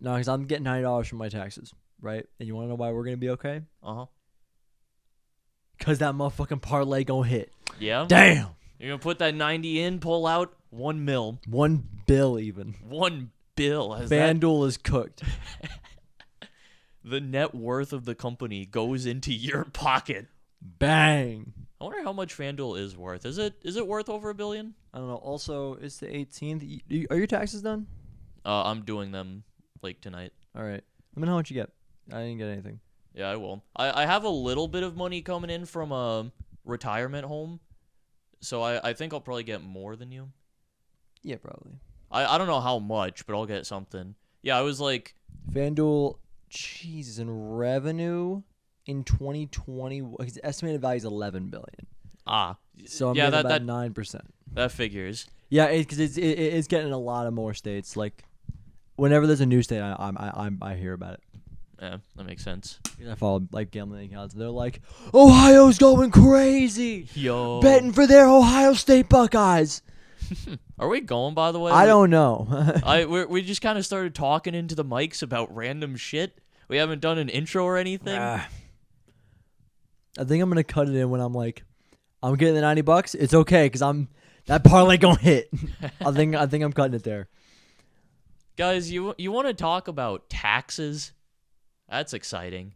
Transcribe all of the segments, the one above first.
No, because I'm getting $90 from my taxes, right? And you want to know why we're gonna be okay? Cause that motherfucking parlay gonna hit. Yeah. Damn. You're gonna put that 90 in, pull out $1 million. $1 billion even. $1 billion. FanDuel is cooked. The net worth of the company goes into your pocket. Bang. I wonder how much FanDuel is worth. Is it worth over $1 billion? I don't know. Also, it's the 18th. Are your taxes done? I'm doing them like tonight. All right. Let me know how much you get. I didn't get anything. Yeah, I will. I have a little bit of money coming in from a retirement home, so I think I'll probably get more than you. Yeah, probably. I don't know how much, but I'll get something. Yeah, I was like... FanDuel, Jesus, in revenue in 2020, his estimated value is $11 billion. So I'm yeah, getting that about 9%. That figures. Yeah, because it's getting in a lot of more states. Like, whenever there's a new state, I hear about it. Yeah, that makes sense. I follow like gambling accounts. They're like, Ohio's going crazy, Yo, betting for their Ohio State Buckeyes. Are we going, by the way? I don't know. We just kind of started talking into the mics about random shit. We haven't done an intro or anything. I think I'm gonna cut it in when I'm like, I'm getting the $90. It's okay because that parlay gonna hit. I think I'm cutting it there. Guys, you want to talk about taxes? That's exciting.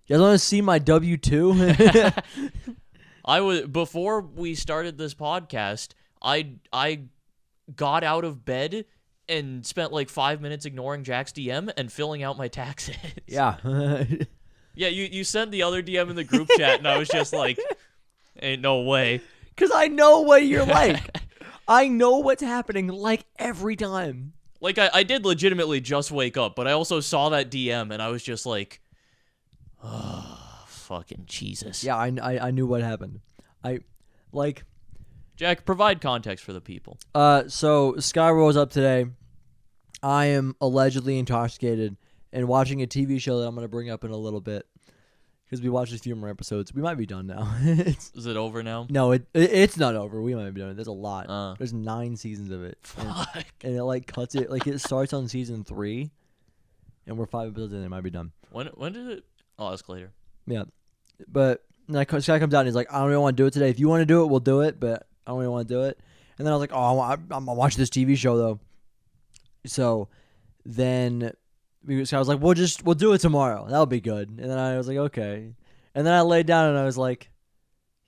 You guys want to see my W-2? Before we started this podcast, I got out of bed and spent like 5 minutes ignoring Jack's DM and filling out my taxes. Yeah. Yeah, you sent the other DM in the group chat, and I was just like, ain't no way. Because I know what you're like. I know what's happening like every time. Like, I did legitimately just wake up, but I also saw that DM, and I was just like, oh, fucking Jesus. Yeah, I knew what happened. Jack, provide context for the people. So Sky rolls up today. I am allegedly intoxicated and watching a TV show that I'm going to bring up in a little bit because we watched a few more episodes. We might be done now. Is it over now? No, it's not over. We might be done. There's a lot. There's 9 seasons of it. Fuck. And it like cuts it. Like it starts on season 3, and we're 5 episodes in. It might be done. When did it? I'll ask later. Yeah, but Sky comes out and he's like, I don't really want to do it today. If you want to do it, we'll do it. But I don't really want to do it. And then I was like, oh, I'm gonna watch this TV show though. So then I was like, we'll do it tomorrow. That'll be good. And then I was like, okay. And then I laid down and I was like,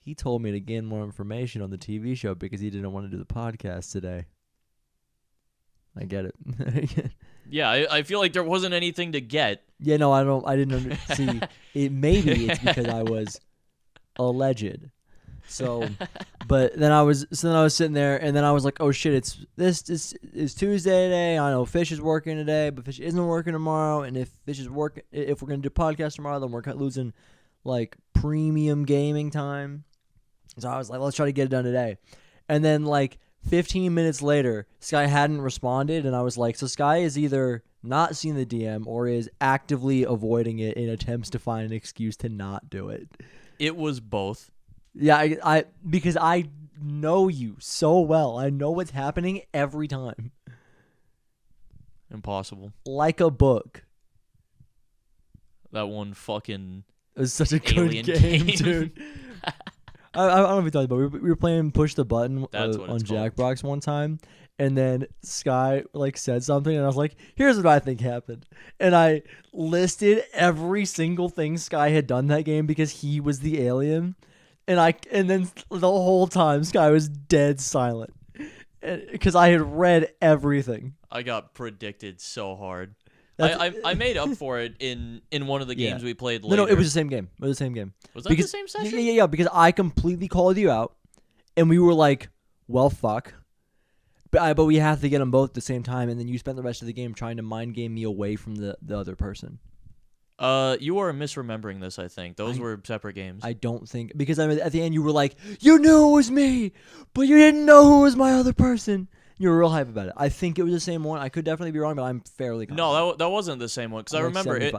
he told me to gain more information on the TV show because he didn't want to do the podcast today. I get it. Yeah, I feel like there wasn't anything to get. Yeah, no, I didn't see it. Maybe it's because I was alleged. So, but then I was sitting there, and then I was like, oh shit, it's Tuesday today. I know Fish is working today, but Fish isn't working tomorrow. And if Fish is working, if we're gonna do podcast tomorrow, then we're losing like premium gaming time. So I was like, let's try to get it done today. And then like 15 minutes later, Sky hadn't responded, and I was like, so Sky is either not seeing the DM or is actively avoiding it in attempts to find an excuse to not do it. It was both. Yeah, I because I know you so well. I know what's happening every time. Impossible. Like a book. That one fucking It was such a good alien game, dude. I don't know if we talked about it. We were playing Push the Button That's what on it's called. Jackbox one time, and then Sky like said something, and I was like, "Here's what I think happened," and I listed every single thing Sky had done that game because he was the alien, and then the whole time Sky was dead silent because I had read everything. I got predicted so hard. That's- I made up for it in one of the games we played later. No, it was the same game. It was the same game. Was that the same session? Yeah, because I completely called you out, and we were like, well, fuck. But we have to get them both at the same time, and then you spent the rest of the game trying to mind game me away from the other person. You are misremembering this, I think. Those were separate games. I don't think, because at the end you were like, you knew it was me, but you didn't know who was my other person. You were real hype about it. I think it was the same one. I could definitely be wrong, but I'm fairly confident. No, that wasn't the same one, because I remember it.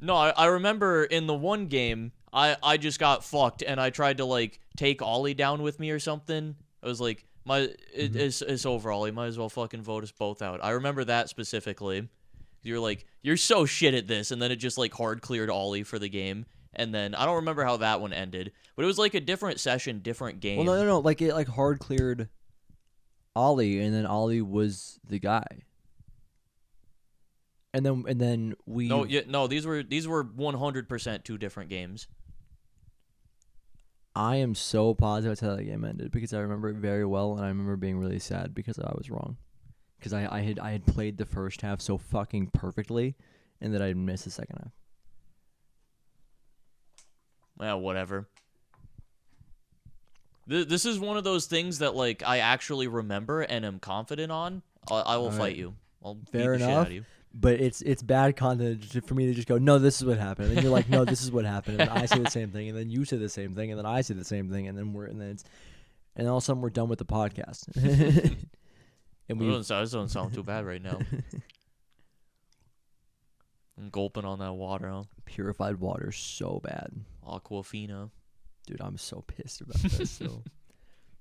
No, I remember in the one game, I just got fucked, and I tried to, like, take Ollie down with me or something. I was like, it's over, Ollie. Might as well fucking vote us both out. I remember that specifically, You're like, you're so shit at this, and then it just like hard cleared Ollie for the game. And then I don't remember how that one ended, but it was like a different session, different game. Well, no. Like it like hard cleared Ollie, and then Ollie was the guy. And then we No, these were 100% two different games. I am so positive that's how that game ended because I remember it very well, and I remember being really sad because I was wrong. Because I had played the first half so fucking perfectly, and that I missed the second half. Well, whatever. This is one of those things that like I actually remember and am confident on. I will fight you. I'll beat Fair the shit enough. out of you. But it's bad content for me to just go, no, this is what happened, and you're like, no, this is what happened, and I say the same thing, and then you say the same thing, and then I say the same thing, and then all of a sudden we're done with the podcast. And This doesn't sound too bad right now. I'm gulping on that water, huh? Purified water so bad. Aquafina. Dude, I'm so pissed about this. So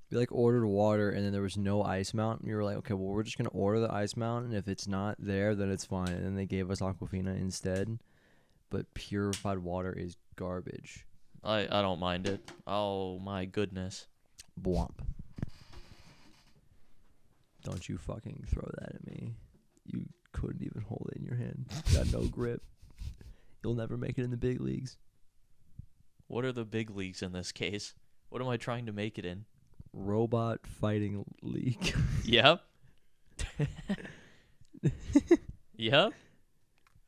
we like ordered water and then there was no ice mount. And we were like, okay, well we're just gonna order the ice mount, and if it's not there, then it's fine. And then they gave us Aquafina instead. But purified water is garbage. I don't mind it. Oh my goodness. Bwomp. Don't you fucking throw that at me. You couldn't even hold it in your hand. You got no grip. You'll never make it in the big leagues. What are the big leagues in this case? What am I trying to make it in? Robot fighting league. Yep. Yep.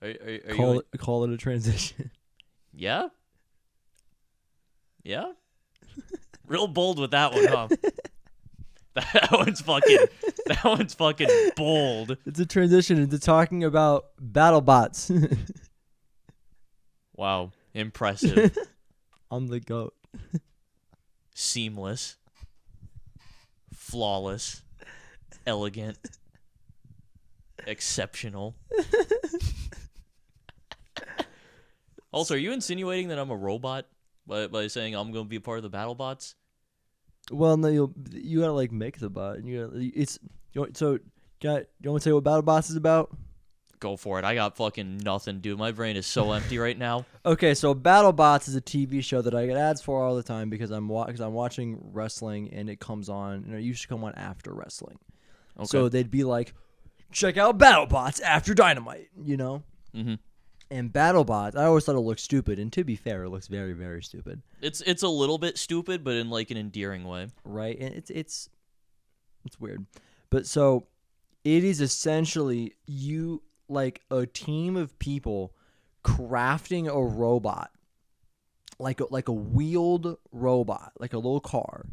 Are Call it a transition. Yeah? Yeah? Real bold with that one, huh? That one's fucking bold. It's a transition into talking about battle bots. Wow. Impressive. I'm the GOAT. Seamless. Flawless. Elegant. Exceptional. Also, are you insinuating that I'm a robot by saying I'm going to be a part of the battle bots? Well, no, you gotta like make the bot, and you want to say what battle bots is about? Go for it. I got fucking nothing, dude. My brain is so empty right now. Okay, so BattleBots is a TV show that I get ads for all the time because I'm watching wrestling and it comes on. It used to come on after wrestling, Okay. so they'd be like, "Check out BattleBots after Dynamite," Mm-hmm. And BattleBots, I always thought it looked stupid, and to be fair, it looks very, very stupid. It's a little bit stupid, but in like an endearing way. Right, and it's weird, but so it is essentially like a team of people crafting a robot, like a wheeled robot, like a little car.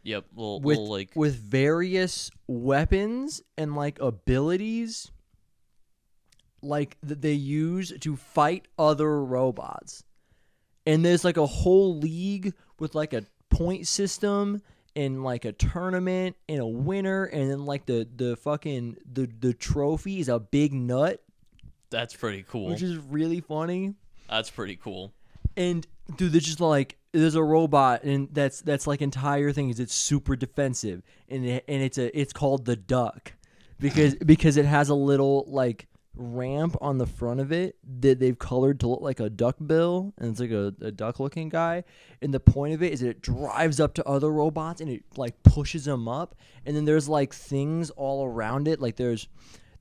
Yep. With various weapons and like abilities, like that they use to fight other robots. And there's like a whole league with like a point system and like a tournament and a winner, and then like the fucking the trophy is a big nut. That's pretty cool. Which is really funny. That's pretty cool. And dude, there's a robot, and that's like entire thing is it's super defensive, and it's called the Duck, because it has a little like ramp on the front of it that they've colored to look like a duck bill, and it's like a duck looking guy, and the point of it is that it drives up to other robots and it like pushes them up, and then there's like things all around it, like there's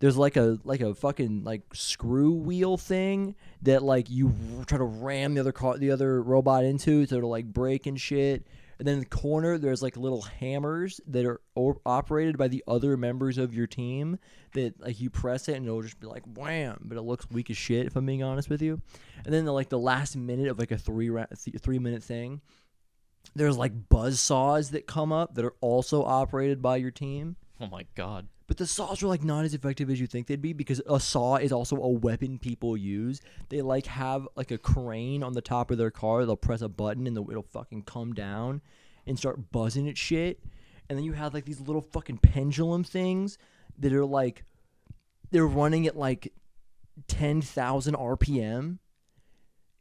like a fucking like screw wheel thing that like you try to ram the other robot into to like break and shit. And then in the corner, there's like little hammers that are operated by the other members of your team that like you press it and it'll just be like wham, but it looks weak as shit if I'm being honest with you. And then the last minute of like a 3-minute thing, there's like buzz saws that come up that are also operated by your team. Oh my god. But the saws are like not as effective as you think they'd be, because a saw is also a weapon people use. They like have like a crane on the top of their car. They'll press a button and it'll fucking come down and start buzzing at shit. And then you have like these little fucking pendulum things that are like, they're running at like 10,000 RPM.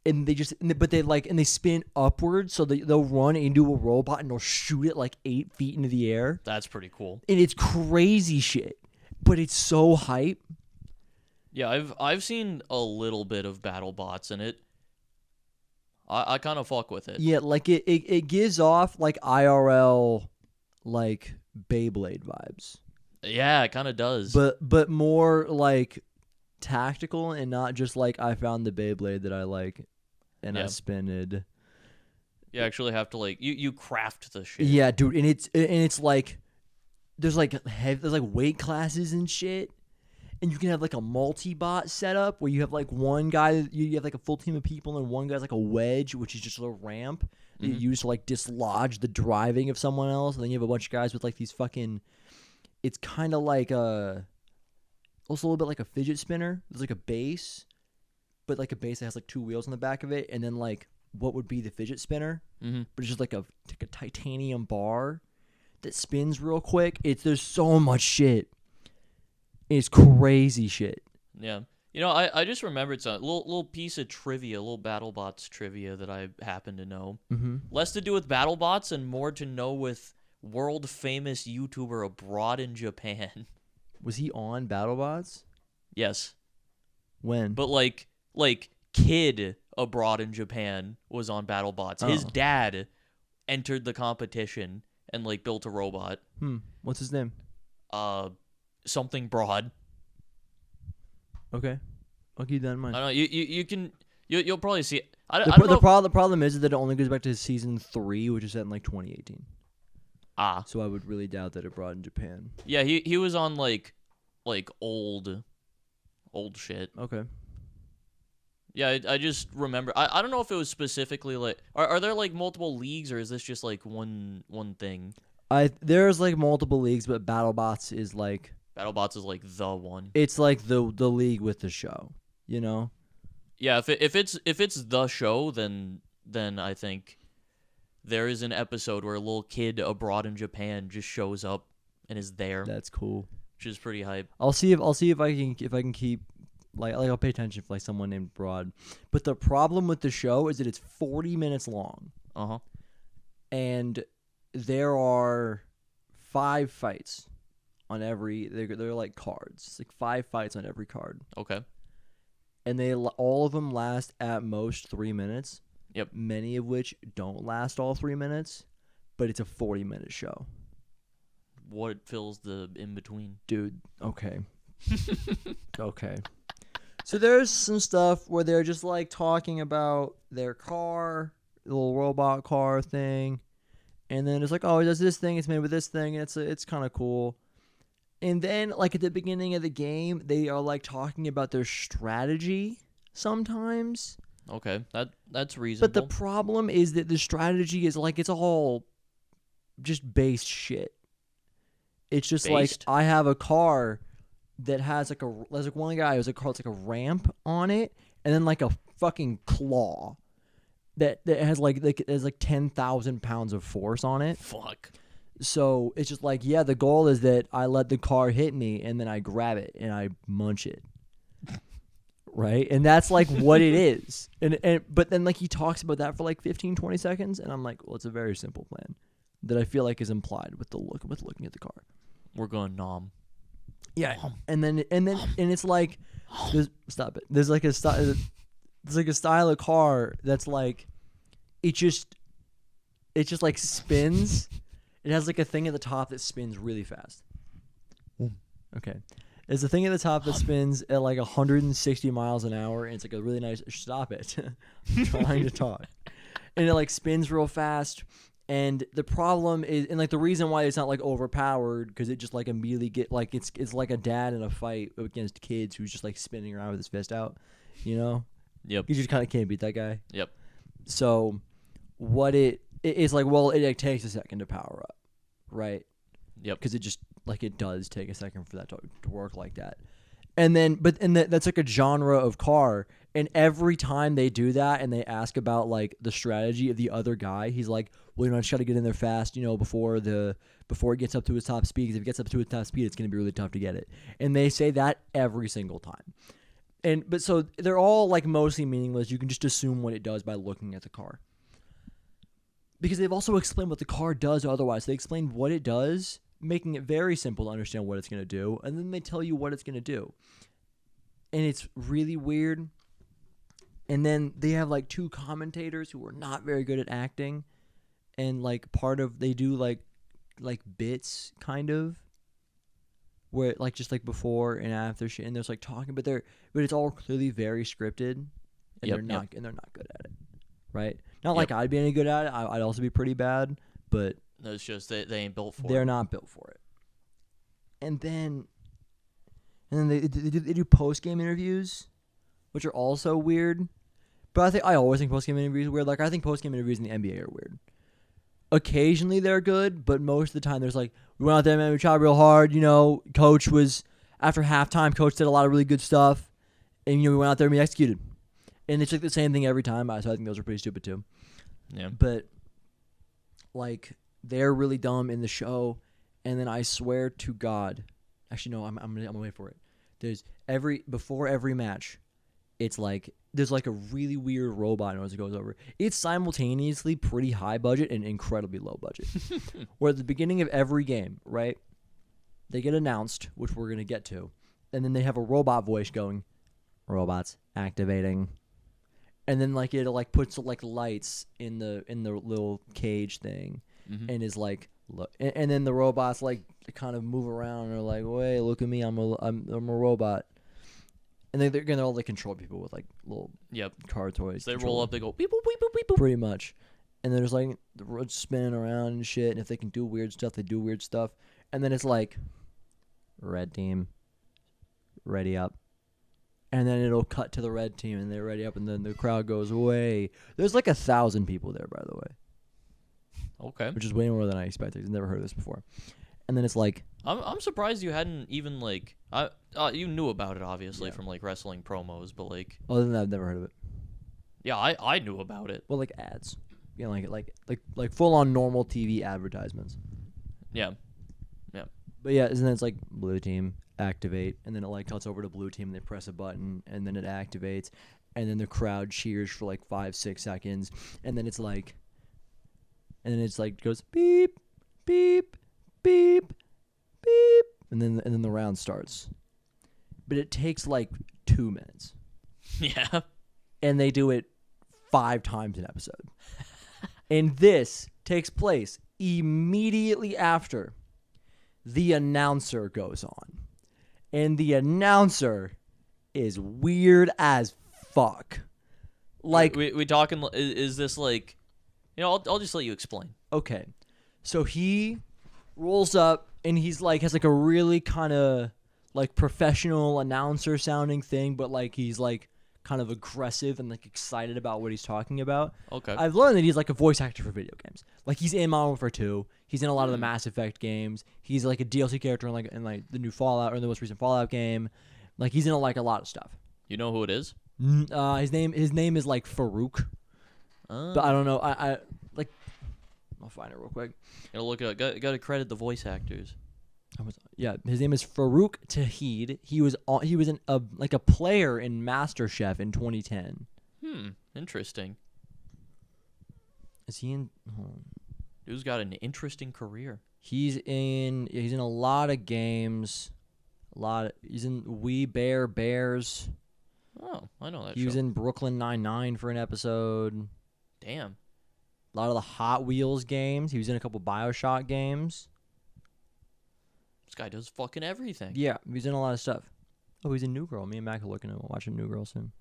And they spin upwards, so they'll run into a robot and they'll shoot it like 8 feet into the air. That's pretty cool. And it's crazy shit, but it's so hype. Yeah, I've seen a little bit of BattleBots, and I kind of fuck with it. Yeah, like it gives off like IRL like Beyblade vibes. Yeah, it kind of does. But more like tactical and not just like I found the Beyblade that I like and I Yeah. spin it. You actually have to like you craft the shit. Yeah, dude, and it's like there's like weight classes and shit. And you can have like a multi-bot setup where you have like one guy, you have like a full team of people, and one guy's like a wedge, which is just a ramp that you use to like dislodge the driving of someone else. And then you have a bunch of guys with like these fucking. It's kind of like also a little bit like a fidget spinner. There's like a base, but like a base that has like two wheels on the back of it, and then like what would be the fidget spinner, Mm-hmm. but it's just like a titanium bar that spins real quick. There's so much shit. It's crazy shit. Yeah. You know, I just remembered a little piece of trivia, little BattleBots trivia that I happen to know. Mm-hmm. Less to do with BattleBots and more to know with world famous YouTuber abroad in Japan. Was he on BattleBots? Yes. When? But like kid abroad in Japan was on BattleBots. His Oh. dad entered the competition and like built a robot. What's his name? Something broad. Okay. I'll keep that in I mind. don't know. You can you'll probably see it. I don't know. The problem is that it only goes back to season 3, which is set in like 2018. Ah. So I would really doubt that it brought in Japan. Yeah, he was on like old shit. Okay. Yeah, I just remember. I don't know if it was specifically like are there like multiple leagues or is this just like one thing? There's like multiple leagues, but BattleBots is like BattleBots is like the one. it's like the league with the show, you know? Yeah, if it's the show, then I think there is an episode where a little kid abroad in Japan just shows up and is there, That's cool. which is pretty hype. I'll see if I can keep like I'll pay attention for like someone named Broad. But the problem with the show is that it's 40 minutes long. Uh-huh. And there are 5 fights on every they're like cards. It's like 5 fights on every card. Okay. And all of them last at most 3 minutes. Yep. Many of which don't last all 3 minutes, but it's a 40-minute show. What fills the in between? Dude, okay. Okay. So there's some stuff where they're just like talking about their car, the little robot car thing. And then it's like, oh, it does this thing, it's made with this thing, and it's kind of cool. And then like at the beginning of the game, they are like talking about their strategy sometimes. Okay, that's reasonable. But the problem is that the strategy is like it's all just base shit. It's just Based? like I have a car that has like there's like one guy who's a car that's like a ramp on it, and then like a fucking claw that has like there's like 10,000 pounds of force on it. Fuck. So it's just like, yeah, the goal is that I let the car hit me and then I grab it and I munch it. Right? And that's like what it is. And but then like he talks about that for like 15, 20 seconds and I'm like, well, it's a very simple plan that I feel like is implied with looking at the car. We're going nom. Yeah. And it's like stop it. There's like a style of car that's like it just like spins. It has like a thing at the top that spins really fast. Okay. There's a thing at the top that spins at like 160 miles an hour, and it's like a really nice. Stop it! I'm trying to talk, and it like spins real fast. And the problem is, and like the reason why it's not like overpowered, because it just like immediately get like it's like a dad in a fight against kids who's just like spinning around with his fist out, you know. Yep. You just kind of can't beat that guy. Yep. So, what it's like? Well, it takes a second to power up, right? Yep. Because it just like it does take a second for that to work like that. And then, that's like a genre of car. And every time they do that and they ask about like the strategy of the other guy, he's like, well, I just got to get in there fast, before it gets up to his top speed. Because if it gets up to its top speed, it's going to be really tough to get it. And they say that every single time. But so they're all like mostly meaningless. You can just assume what it does by looking at the car. Because they've also explained what the car does otherwise. They explain what it does, making it very simple to understand what it's going to do, and then they tell you what it's going to do. and it's really weird. And then they have like two commentators who are not very good at acting, and like they do like bits kind of, where like just like before and after shit, and there's like talking, but it's all clearly very scripted, and they're not good at it, right? Not like I'd be any good at it. I'd also be pretty bad, but No, it's just they ain't built for it. they're not built for it. And then they do post game interviews, which are also weird. But I always think post game interviews are weird. Like I think post game interviews in the NBA are weird. Occasionally they're good, but most of the time there's like, we went out there, man, we tried real hard. You know, coach was after halftime. Coach did a lot of really good stuff, and we went out there and we executed. And it's like the same thing every time. So I think those are pretty stupid too. Yeah. But like they're really dumb in the show, and then I swear to God, actually no, I'm gonna wait for it. There's before every match, it's like there's like a really weird robot noise that goes over. It's simultaneously pretty high budget and incredibly low budget. Where at the beginning of every game, right, they get announced, which we're gonna get to, and then they have a robot voice going, "Robots activating." And then like it like puts like lights in the little cage thing, and is like look, and then the robots like kind of move around and are like, "Wait, look at me, I'm a robot." And they're gonna all like control people with like little car toys. So they roll up, they go beep boop beep boop beep boop. Pretty much, and then there's like the roads spinning around and shit. And if they can do weird stuff, they do weird stuff. And then it's like, red team, ready up. And then it'll cut to the red team, and they're ready up, and then the crowd goes away. There's like 1,000 people there, by the way. Okay. Which is way more than I expected. I've never heard of this before. And then it's like, I'm surprised you hadn't even like you knew about it obviously from like wrestling promos, but like other than that, I've never heard of it. Yeah, I knew about it. Well, like ads, you know, like full on normal TV advertisements. Yeah. But yeah, and then it's like blue team activate, and then it like cuts over to blue team, and they press a button, and then it activates, and then the crowd cheers for like 5-6 seconds, and then it's like goes beep, beep, beep, beep, and then the round starts. But it takes like 2 minutes. Yeah. And they do it 5 times an episode. And this takes place immediately after the announcer goes on. And the announcer is weird as fuck. Like we talking, is this like, you know, I'll just let you explain. Okay. So he rolls up, and he's like has like a really kind of like professional announcer sounding thing, but like he's like kind of aggressive and like excited about what he's talking about. Okay. I've learned that he's like a voice actor for video games. Like he's in Modern Warfare 2. He's in a lot of the Mass Effect games. He's like a DLC character in the new Fallout, or the most recent Fallout game. Like he's in like a lot of stuff. You know who it is? His name is like Farouk. But I don't know. I like I'll find it real quick. Gotta look it up. Gotta credit the voice actors. His name is Farouk Tahid. He was a player in MasterChef in 2010. Interesting. Is he in? Dude's got an interesting career. He's in a lot of games. He's in We Bare Bears. Oh, I know that. He was in Brooklyn Nine-Nine for an episode. Damn. A lot of the Hot Wheels games. He was in a couple BioShock games. This guy does fucking everything. Yeah, he's in a lot of stuff. Oh, he's in New Girl. Me and Mac are looking at watching New Girl soon.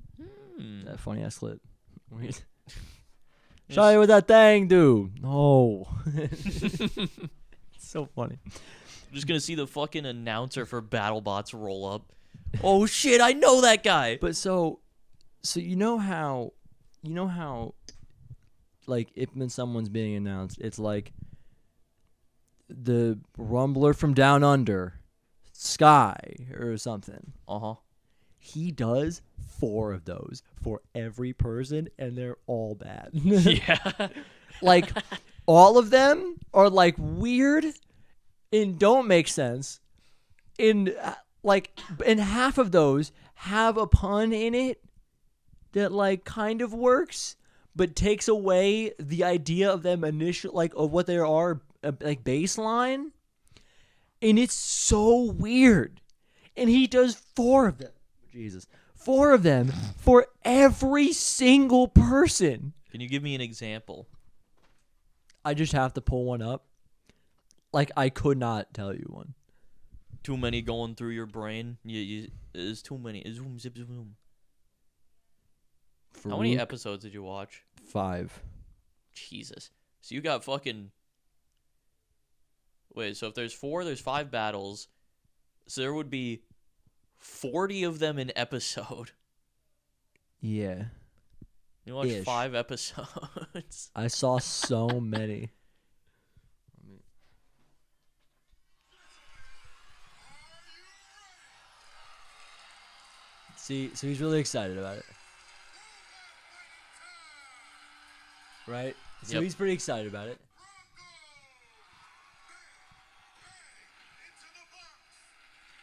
That funny ass clip. Show you what that thing do. No. It's so funny. I'm just gonna see the fucking announcer for BattleBots roll up. Oh shit, I know that guy. But so you know how like if when someone's being announced, it's like the Rumbler from Down Under, Sky, or something. He does 4 of those for every person, and they're all bad. Yeah. Like, all of them are, like, weird and don't make sense. And half of those have a pun in it that, like, kind of works, but takes away the idea of them of what they are, like, baseline. And it's so weird. And he does 4 of them. Jesus. 4 of them for every single person. Can you give me an example? I just have to pull one up. Like, I could not tell you one. Too many going through your brain. There's too many. Zoom, zip, zoom. How many episodes did you watch? 5. Jesus. So you got fucking... Wait, so if there's 4, there's 5 battles. So there would be 40 of them an episode. Yeah. You watched Ish. 5 episodes. I saw so many. See, so he's really excited about it. Right? So Yep. he's pretty excited about it.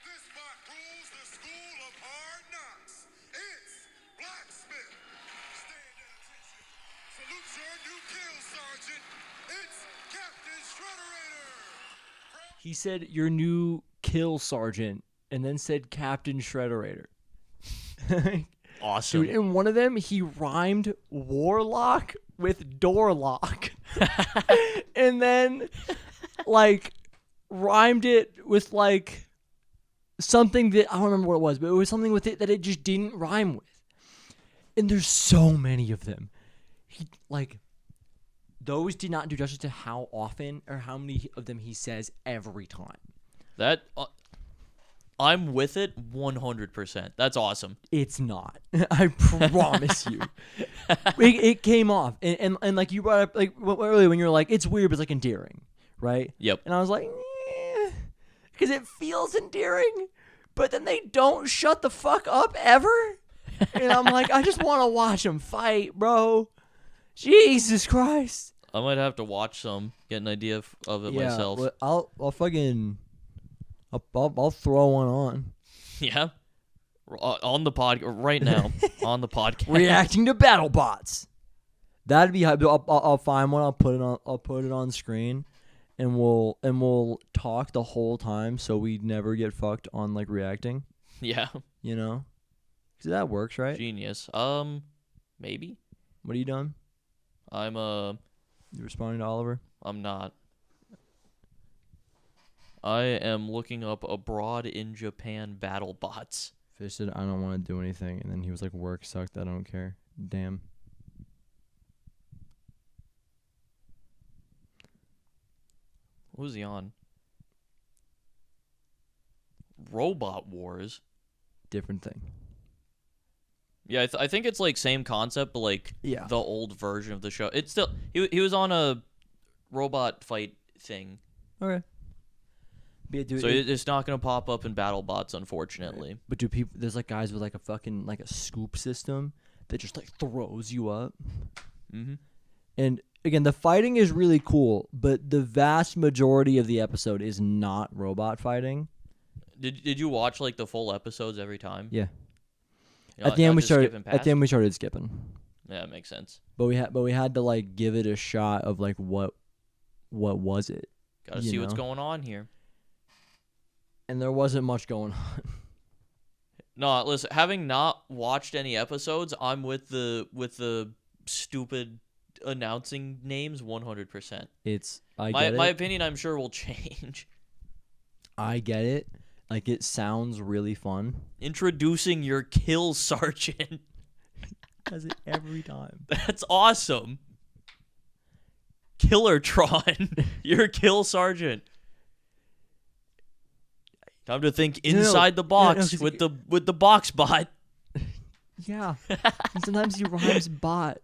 This spot rules the school of hard knocks. It's Blacksmith. Stand at attention. Salute your new kill sergeant. It's Captain Shredderator. He said, your new kill sergeant, and then said Captain Shredderator. Awesome. Dude, in one of them, he rhymed warlock with doorlock. And then, like, rhymed it with, like, something that, I don't remember what it was, but it was something with it that it just didn't rhyme with. And there's so many of them. Those did not do justice to how often or how many of them he says every time. That... I'm with it 100%. That's awesome. It's not. I promise you. It came off. And like you brought up, like earlier when you were like, it's weird, but it's like endearing, right? Yep. And I was like, because it feels endearing, but then they don't shut the fuck up ever. And I'm like, I just want to watch them fight, bro. Jesus Christ. I might have to watch some, get an idea of it myself. Well, I'll fucking... I'll throw one on. Yeah? On the podcast right now. On the podcast. Reacting to battle bots. That'd be hype. I'll find one. I'll put it on screen, and we'll talk the whole time, so we never get fucked on like reacting. Yeah. You know, because that works, right? Genius. Maybe. What are you doing? You responding to Oliver? I'm not. I am looking up abroad in Japan battle bots. Fish said, I don't want to do anything. And then he was like, work sucked. I don't care. Damn. What was he on? Robot Wars. Different thing. Yeah, I think it's like same concept, but like Yeah. the old version of the show. It's still... He was on a robot fight thing. Okay. But So it's not going to pop up in BattleBots, unfortunately. But do people? There's like guys with like a fucking like a scoop system that just like throws you up. Mm-hmm. And again, the fighting is really cool, but the vast majority of the episode is not robot fighting. Did you watch like the full episodes every time? Yeah. You know, At the end not we just started. skipping At past? the end we started skipping. Yeah, that makes sense. But we had to like give it a shot of like what was it? Got to You see what's know? going on here. And there wasn't much going on. No, listen. Having not watched any episodes, I'm with the stupid announcing names 100%. My opinion, I'm sure will change. I get it. Like it sounds really fun. Introducing your kill sergeant. Does it every time. That's awesome. Killertron, your kill sergeant. Time to think inside the box with the box bot. Yeah. And sometimes he rhymes bot.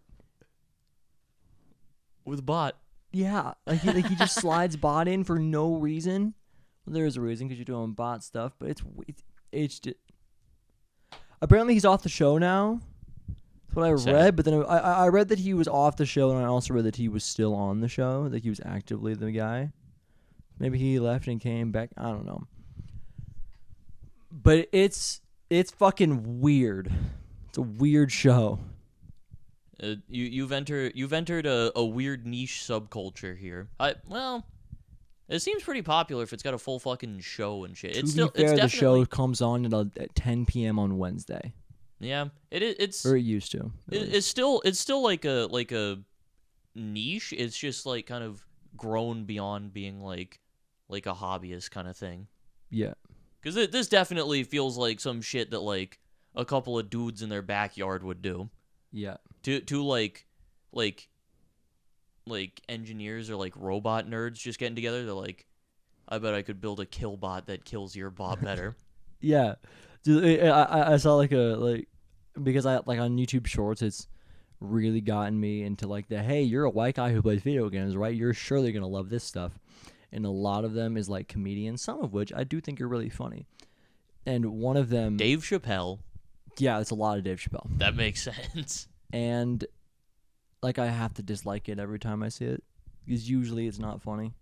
With bot. Yeah. Like he just slides bot in for no reason. Well, there is a reason because you're doing bot stuff, but it's just... Apparently he's off the show now. That's what I Sad. read, but then I read that he was off the show, and I also read that he was still on the show, that he was actively the guy. Maybe he left and came back. I don't know. But it's fucking weird. It's a weird show. You've entered a weird niche subculture here. It seems pretty popular if it's got a full fucking show and shit. To It's be still fair, it's the show definitely comes on at 10 p.m. on Wednesday. yeah. It's Or it used to. it's still like a niche. It's just like kind of grown beyond being like a hobbyist kind of thing. Yeah. Because this definitely feels like some shit that like a couple of dudes in their backyard would do. Yeah. To like engineers or like robot nerds just getting together. They're like, I bet I could build a kill bot that kills your bot better. Yeah. Dude, I saw because I like on YouTube Shorts, it's really gotten me into like hey, you're a white guy who plays video games, right? You're surely gonna love this stuff. And a lot of them is like comedians, some of which I do think are really funny. And one of them, Dave Chappelle. Yeah, it's a lot of Dave Chappelle. That makes sense. And like I have to dislike it every time I see it, because usually it's not funny.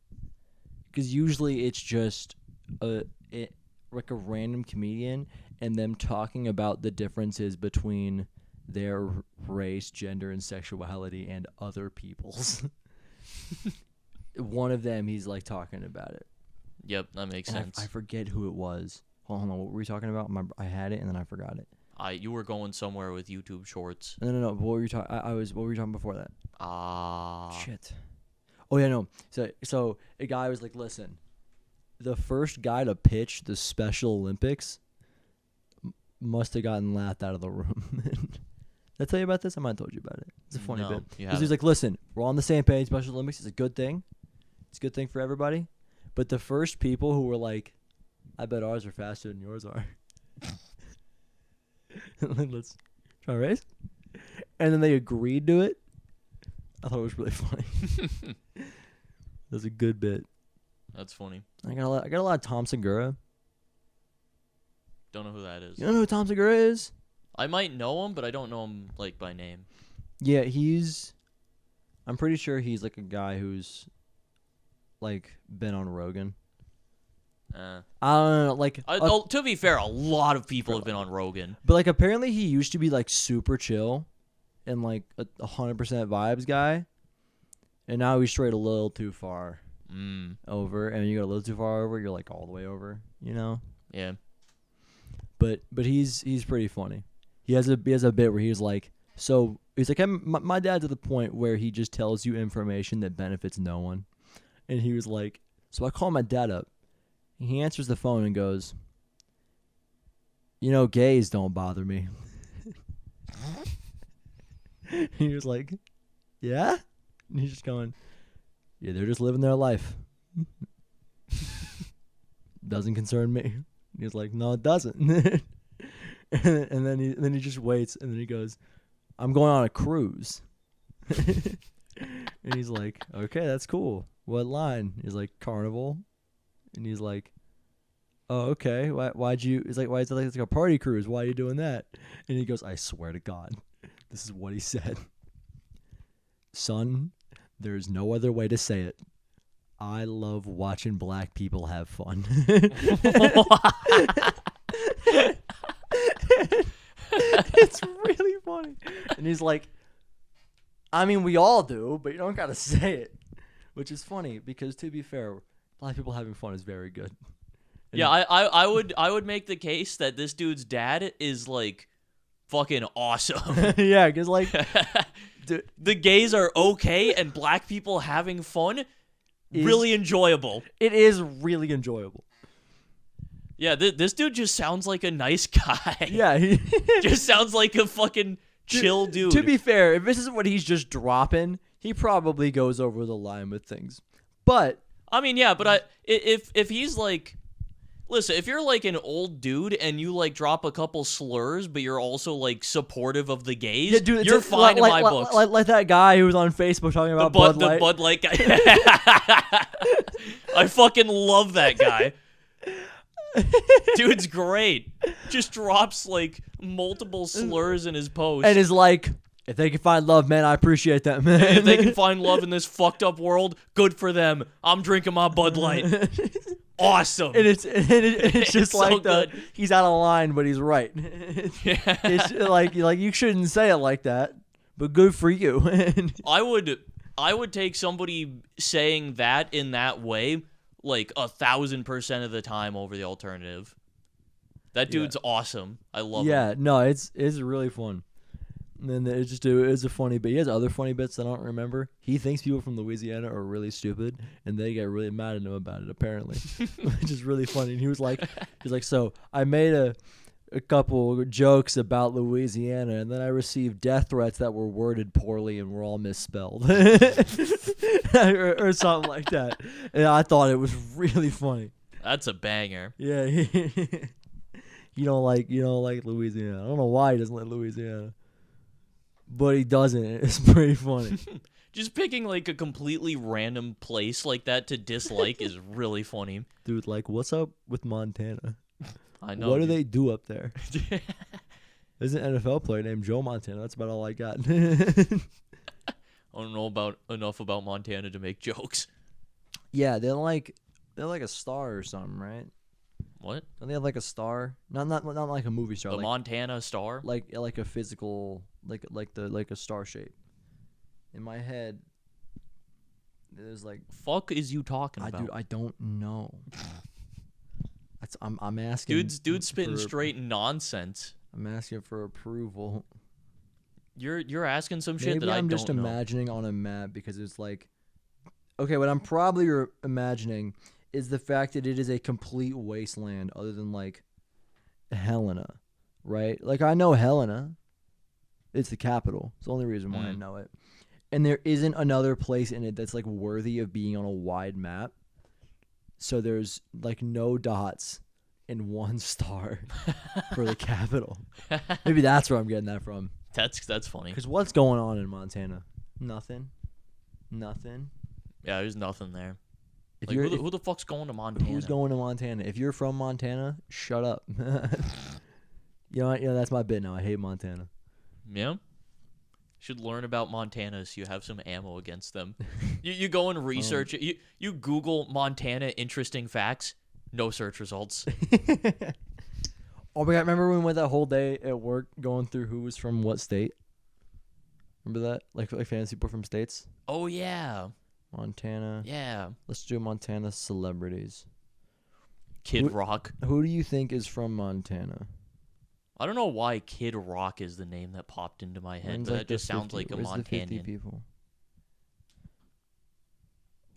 Because usually it's just like a random comedian and them talking about the differences between their race, gender, and sexuality and other people's. One of them, he's like talking about it. Yep, that makes sense. I forget who it was. Hold on, what were we talking about? I had it and then I forgot it. You were going somewhere with YouTube Shorts. No. What were you talking? What were you talking before that? Shit. Oh yeah, no. So a guy was like, "Listen, the first guy to pitch the Special Olympics must have gotten laughed out of the room." Did I tell you about this? I might have told you about it. It's a funny bit. Because he's like, "Listen, we're on the same page. Special Olympics is a good thing. It's a good thing for everybody. But the first people who were like, I bet ours are faster than yours are." Let's try a race. And then they agreed to it. I thought it was really funny. That was a good bit. That's funny. I got a lot of Tom Segura. Don't know who that is. You don't know who Tom Segura is? I might know him, but I don't know him like by name. Yeah, I'm pretty sure he's like a guy who's like been on Rogan. I don't know, like to be fair, a lot of people have been on Rogan. But like apparently he used to be like super chill and like a 100% vibes guy. And now he's straight a little too far over. And when you go a little too far over, you're like all the way over, you know? Yeah. But he's pretty funny. He has a bit where he's like, so he's like, my dad's at the point where he just tells you information that benefits no one. And he was like, so I call my dad up. He answers the phone and goes, gays don't bother me. He was like, yeah? And he's just going, yeah, they're just living their life. Doesn't concern me. And he was like, no, it doesn't. and then he just waits, and then he goes, I'm going on a cruise. And he's like, okay, that's cool. What line? He's like, Carnival. And he's like, oh, okay. Why'd you? He's like, why is it like it's like a party cruise? Why are you doing that? And he goes, I swear to God, this is what he said. Son, there's no other way to say it. I love watching black people have fun. It's really funny. And he's like, I mean, we all do, but you don't got to say it. Which is funny because, to be fair, black people having fun is very good. And yeah, I would make the case that this dude's dad is like fucking awesome. Yeah, because like the gays are okay and black people having fun really enjoyable. It is really enjoyable. Yeah, this dude just sounds like a nice guy. Yeah, he just sounds like a fucking chill dude. To be fair, if this is what he's just dropping, he probably goes over the line with things. But I mean, yeah, but if he's like, listen, if you're like an old dude and you like drop a couple slurs, but you're also like supportive of the gays, yeah, dude, you're fine in my books. Like that guy who was on Facebook talking about Bud Light. The Bud Light guy. I fucking love that guy. Dude's great. Just drops like multiple slurs in his post. And is like, if they can find love, man, I appreciate that, man. If they can find love in this fucked up world, good for them. I'm drinking my Bud Light. Awesome. And it's just like so he's out of line, but he's right. It's like you shouldn't say it like that, but good for you. I would take somebody saying that in that way like 1,000% of the time over the alternative. That dude's awesome. I love him. Yeah, no, it's really fun. And then it's a funny bit. He has other funny bits that I don't remember. He thinks people from Louisiana are really stupid, and they get really mad at him about it, apparently, which is really funny. And he's like, so I made a couple jokes about Louisiana, and then I received death threats that were worded poorly and were all misspelled, or something like that. And I thought it was really funny. That's a banger. Yeah, you don't like Louisiana. I don't know why he doesn't like Louisiana. But he doesn't. It's pretty funny. Just picking like a completely random place like that to dislike is really funny. Dude, like, what's up with Montana? I know. What do they do up there? There's an NFL player named Joe Montana. That's about all I got. I don't know enough about Montana to make jokes. Yeah, they're like a star or something, right? What? Don't they have like a star? Not like a movie star. The like, Montana star? Like a physical, like a star shape. In my head, there's like. Fuck is you talking about? Dude, I don't know. I'm asking. Dude's spitting straight nonsense. I'm asking for approval. You're asking some shit Maybe that I I'm don't just know. imagining on a map because it's like. Okay, what I'm probably imagining is the fact that it is a complete wasteland other than like Helena, right? Like I know Helena. It's the capital. It's the only reason why I know it. And there isn't another place in it that's like worthy of being on a wide map. So there's like no dots and one star for the capital. Maybe that's where I'm getting that from. That's funny. Because what's going on in Montana? Nothing. Yeah, there's nothing there. If Like, who the fuck's going to Montana? Who's going to Montana? If you're from Montana, shut up. You know, that's my bit now. I hate Montana. Yeah. Should learn about Montana so you have some ammo against them. You go and research it. You Google Montana interesting facts. No search results. Oh my god! Remember when we went that whole day at work going through who was from what state? Remember that? Like fantasy people from states. Oh yeah. Montana. Yeah. Let's do Montana celebrities. Kid Rock. Who do you think is from Montana? I don't know why Kid Rock is the name that popped into my head, but that just sounds like a Montanian. 50 people?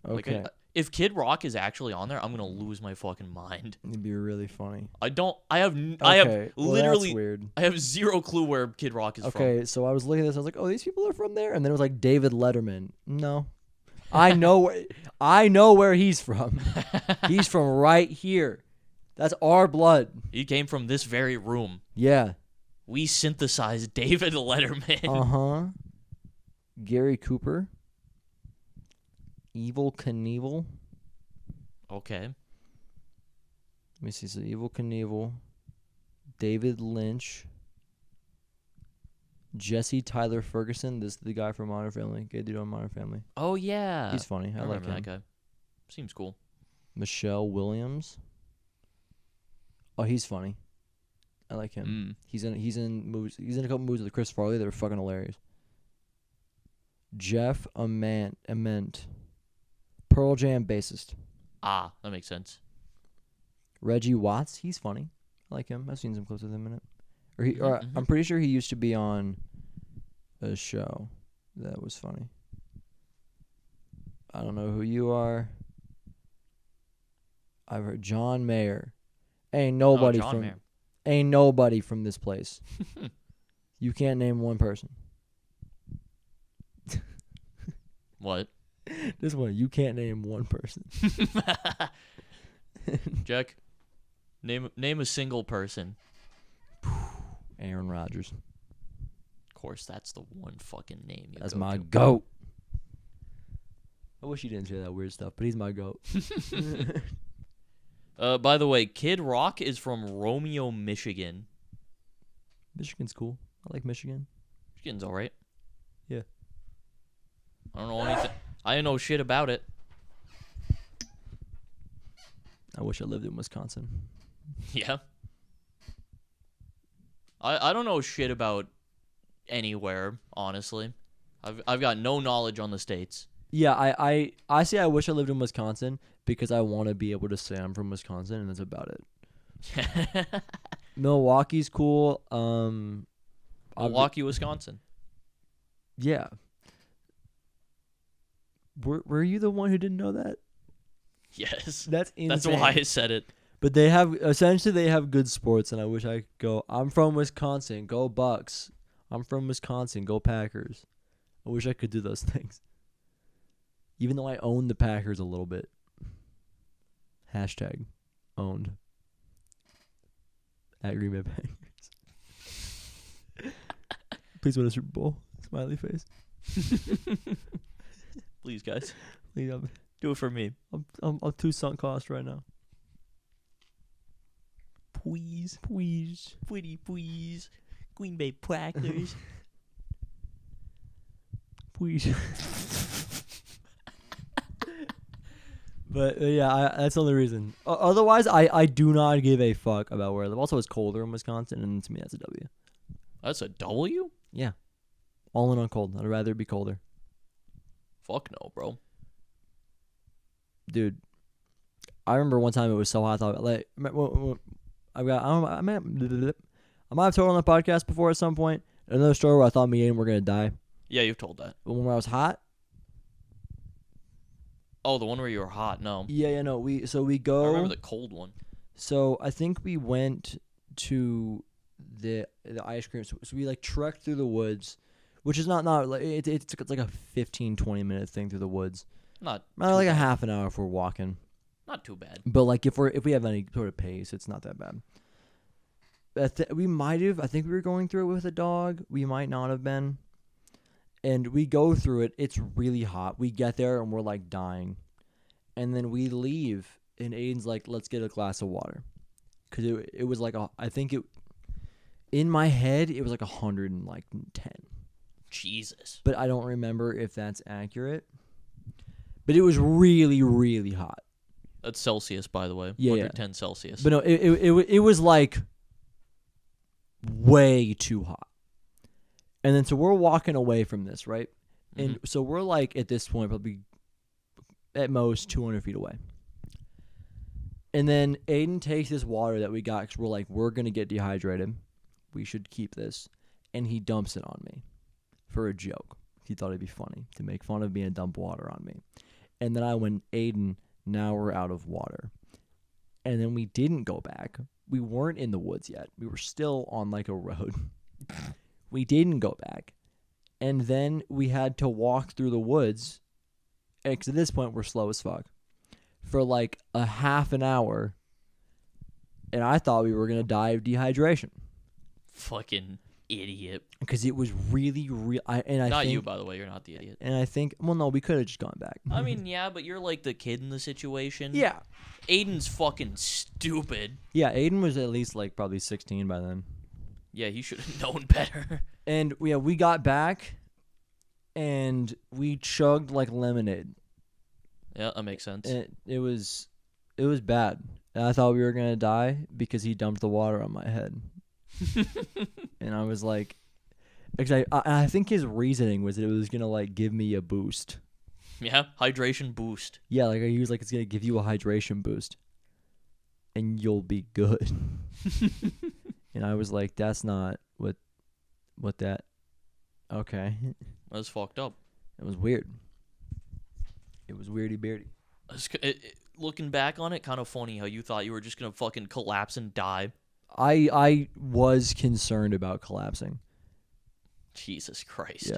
Okay. Like, if Kid Rock is actually on there, I'm gonna lose my fucking mind. It'd be really funny. I have Well, literally that's weird. I have zero clue where Kid Rock is from. Okay, so I was looking at this. I was like, oh, these people are from there, and then it was like David Letterman. No, I know where he's from. He's from right here. That's our blood. He came from this very room. Yeah. We synthesized David Letterman. Uh-huh. Gary Cooper. Evel Knievel. Okay. Let me see. So Evel Knievel. David Lynch. Jesse Tyler Ferguson. This is the guy from Modern Family. Gay dude on Modern Family. Oh, yeah. He's funny. I like remember him. that guy. Seems cool. Michelle Williams. Oh, he's funny. I like him. He's in movies. He's in a couple movies with Chris Farley that are fucking hilarious. Jeff Ament. Pearl Jam bassist. Ah, that makes sense. Reggie Watts. He's funny. I like him. I've seen some clips with him in it. I'm pretty sure he used to be on a show that was funny. I don't know who you are. I've heard John Mayer. Ain't nobody from this place. You can't name one person. What? This one, you can't name one person. Jack, name a single person. Aaron Rodgers. Of course, that's the one fucking name. That's my GOAT. I wish you didn't say that weird stuff, but he's my GOAT. By the way, Kid Rock is from Romeo, Michigan. Michigan's cool. I like Michigan. Michigan's all right. Yeah. I don't know anything. I didn't know shit about it. I wish I lived in Wisconsin. Yeah. I don't know shit about anywhere, honestly. I've got no knowledge on the states. Yeah, I say I wish I lived in Wisconsin because I want to be able to say I'm from Wisconsin, and that's about it. Milwaukee's cool. Milwaukee, Wisconsin. Yeah. Were you the one who didn't know that? Yes. That's insane. That's why I said it. But they have good sports, and I wish I could go. I'm from Wisconsin. Go Bucks. I'm from Wisconsin. Go Packers. I wish I could do those things. Even though I own the Packers a little bit. Hashtag owned. At Green Bay Packers. Please win a Super Bowl. Smiley face. Please, guys. Please, do it for me. I'm too sunk cost right now. Please. Please. Green Bay Packers. Please. But yeah, that's the only reason. Otherwise, I do not give a fuck about where I live. Also, it's colder in Wisconsin, and to me, that's a W. That's a W? Yeah. All in on cold. I'd rather it be colder. Fuck no, bro. Dude, I remember one time it was so hot. I thought, like, I might have told on the podcast before at some point. Another story where I thought me and Aiden were gonna die. Yeah, you've told that. But when I was hot. Oh, the one where you were hot. No. Yeah, no. We go. I remember the cold one. So I think we went to the ice cream. So we like trekked through the woods, which is not like it's like a 15-20 minute thing through the woods. Not like bad. a half an hour if we're walking. Not too bad. But like if we have any sort of pace, it's not that bad. We might have. I think we were going through it with a dog. We might not have been. And we go through it. It's really hot. We get there and we're like dying. And then we leave. And Aiden's like, let's get a glass of water. Because it was like, in my head, it was like 110. Jesus. But I don't remember if that's accurate. But it was really, really hot. That's Celsius, by the way. Yeah, 110 Celsius. But no, it was like way too hot. And then so we're walking away from this, right? And so we're like at this point probably at most 200 feet away. And then Aiden takes this water that we got because we're like, we're going to get dehydrated. We should keep this. And he dumps it on me for a joke. He thought it'd be funny to make fun of me and dump water on me. And then I went, Aiden, now we're out of water. And then we didn't go back. We weren't in the woods yet. We were still on like a road. We didn't go back. And then we had to walk through the woods. Because at this point, we're slow as fuck. For like a half an hour. And I thought we were going to die of dehydration. Fucking idiot. Because it was really, not you, by the way. You're not the idiot. And I think, well, no, we could have just gone back. I mean, yeah, but you're like the kid in the situation. Yeah. Aiden's fucking stupid. Yeah, Aiden was at least like probably 16 by then. Yeah, he should have known better. And yeah, we got back and we chugged like lemonade. Yeah, that makes sense. And it was bad. And I thought we were going to die because he dumped the water on my head. And I was like, because I think his reasoning was that it was going to like give me a boost. Yeah, hydration boost. Yeah, like he was like, it's going to give you a hydration boost. And you'll be good. And I was like, that's not what that. Okay. That's fucked up. It was weird. It was weirdy beardy. Looking back on it, kind of funny how you thought you were just gonna fucking collapse and die. I was concerned about collapsing. Jesus Christ.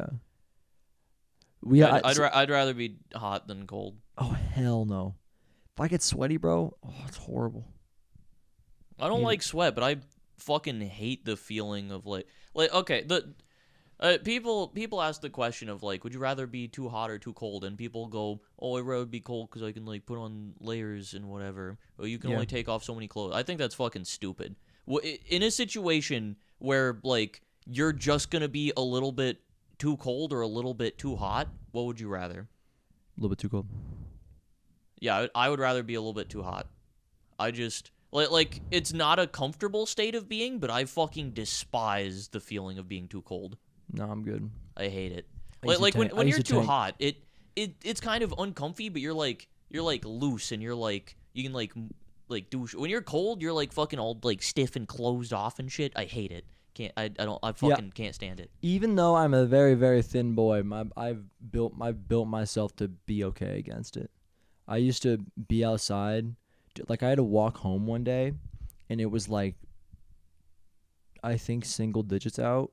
Yeah. I'd rather be hot than cold. Oh hell no! If I get sweaty, bro, it's horrible. I don't like sweat, but I fucking hate the feeling of like okay, people ask the question of like, would you rather be too hot or too cold? And people go, oh, I'd rather be cold because I can like put on layers and whatever. Or you can only take off so many clothes. I think that's fucking stupid. In a situation where like you're just gonna be a little bit too cold or a little bit too hot, what would you rather? A little bit too cold. Yeah, I would rather be a little bit too hot. I just like it's not a comfortable state of being, but I fucking despise the feeling of being too cold. No, I'm good. I hate it. Like when you're too hot, it's kind of uncomfy, but you're like loose and you're like you can like do when you're cold, you're like fucking all like stiff and closed off and shit. I hate it. I fucking can't stand it. Even though I'm a very, very thin boy, I've built myself to be okay against it. I used to be outside, like I had to walk home one day, and it was like, I think single digits out,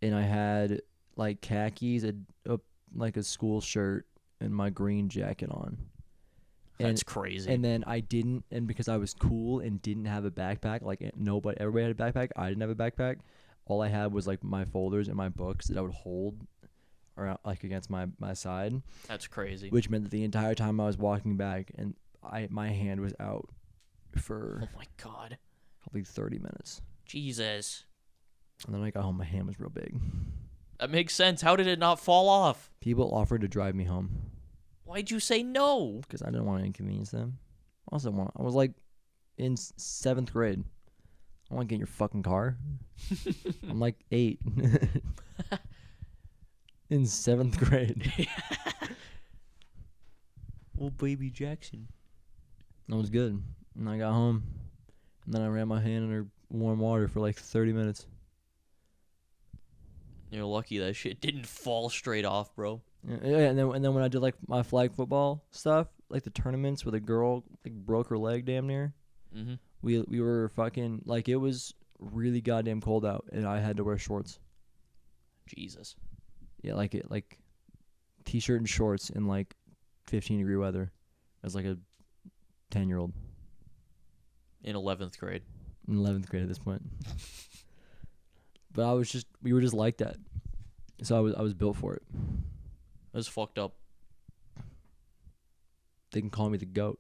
and I had like khakis, like a school shirt, and my green jacket on. That's crazy. And then I didn't, and because I was cool and didn't have a backpack, like everybody had a backpack. I didn't have a backpack. All I had was like my folders and my books that I would hold around, like against my side. That's crazy. Which meant that the entire time I was walking back, and my hand was out for oh my god, probably 30 minutes. Jesus. And then I got home, my hand was real big. That makes sense. How did it not fall off? People offered to drive me home. Why'd you say no? Because I didn't want to inconvenience them. I was like in 7th grade. I don't want to get in your fucking car. I'm like 8. In 7th grade. Oh, baby Jackson. That was good. And I got home. And then I ran my hand under warm water for like 30 minutes. You're lucky that shit didn't fall straight off, bro. Yeah, and then when I did like my flag football stuff, like the tournaments where the girl like broke her leg damn near, we were fucking like it was really goddamn cold out, and I had to wear shorts. Jesus. Yeah, like t-shirt and shorts in like 15-degree weather, as like a 10-year-old. In 11th grade. In 11th grade at this point. But we were just like that, so I was built for it. That's fucked up. They can call me the GOAT.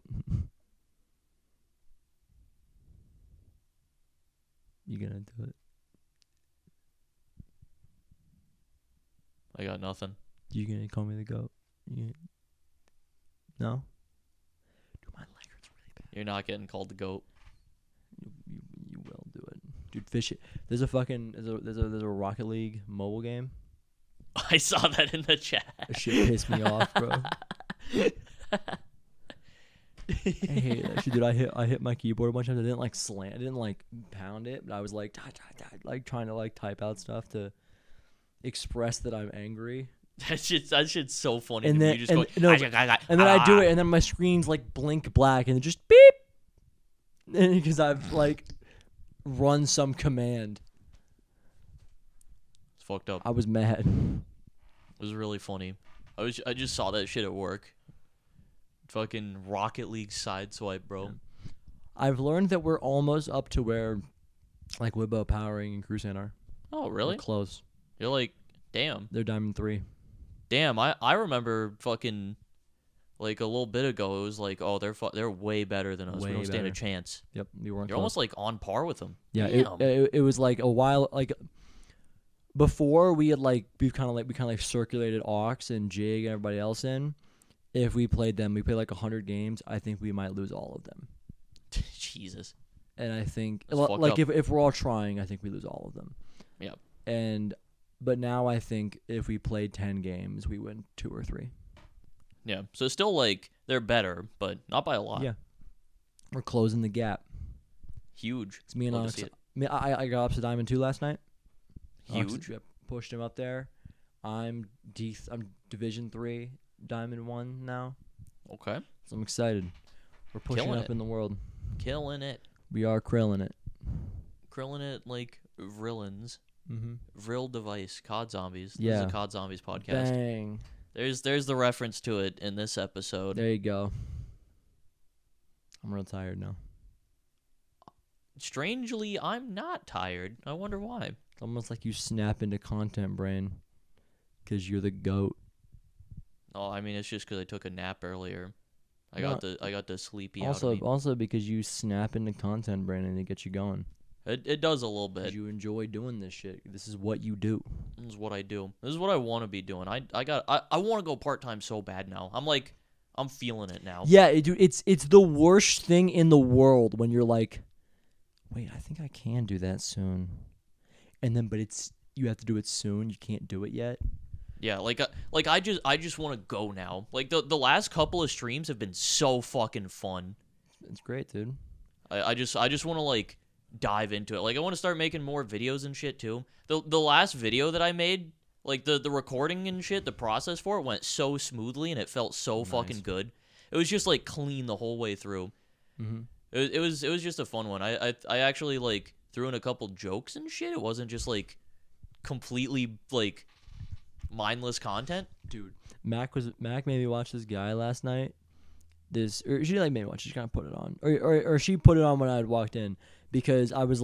You gonna do it? I got nothing. You gonna call me the GOAT? No? Dude, my leg hurts really bad. You're not getting called the GOAT. You will do it. Dude, fish it. There's a Rocket League mobile game. I saw that in the chat. That shit pissed me off, bro. I hate that shit, dude. I hit my keyboard a bunch of times. I didn't like slam. I didn't like pound it, but I was like, like trying to like type out stuff to express that I'm angry. That shit's so funny. And then, you just and then I do it, and then my screen's like blink black, and it just beep. And because I've like run some command. It's fucked up. I was mad. It was really funny. I just saw that shit at work. Fucking Rocket League sideswipe, bro. Yeah. I've learned that we're almost up to where, like, Wibbo, Powering, and Cruisant are. Oh, really? We're close. You're like, damn. They're Diamond 3. Damn, I remember fucking, like, a little bit ago, it was like, oh, they're way better than us. Way we don't stand better. a chance. Yep, we weren't You're close. almost, like, on par with them. Yeah, damn. it was like a while, like, before we had, like, we kind of circulated Aux and Jig and everybody else in. If we played like 100 games, I think we might lose all of them. Jesus. And I think, That's like, fucked up. if we're all trying, I think we lose all of them. Yep. But now I think if we played 10 games, we win 2 or 3. Yeah. So it's still, like, they're better, but not by a lot. Yeah. We're closing the gap. Huge. It's me and Love to Onyx. see it. I got up to Diamond 2 last night. Huge. Onyx, pushed him up there. I'm Division 3, Diamond 1 now. Okay. So I'm excited. We're pushing Killing up it. in the world. Killing it. We are krilling it. Krilling it like Vrillins. Mm-hmm. Vril device. COD Zombies. This Yeah. is a COD Zombies podcast. Bang. There's the reference to it in this episode. There you go. I'm real tired now. Strangely, I'm not tired. I wonder why. It's almost like you snap into content brain because you're the GOAT. Oh, I mean, it's just because I took a nap earlier. I got the sleepy out of me. Also because you snap into content brain and it gets you going. It does a little bit. You enjoy doing this shit. This is what you do. This is what I do. This is what I want to be doing. I want to go part-time so bad now. I'm feeling it now. Yeah, dude, it's the worst thing in the world when you're like, wait, I think I can do that soon. And then, but you have to do it soon. You can't do it yet. Yeah, like I just want to go now. Like the last couple of streams have been so fucking fun. It's great, dude. I just want to like dive into it. Like I want to start making more videos and shit too. The last video that I made, like the recording and shit, the process for it went so smoothly and it felt so fucking good. It was just like clean the whole way through. Mm-hmm. It was just a fun one. I actually like threw in a couple jokes and shit. It wasn't just like completely like mindless content. Dude, Mac made me watch this guy last night. Or she like made me watch. She kind of put it on, or she put it on when I had walked in because I was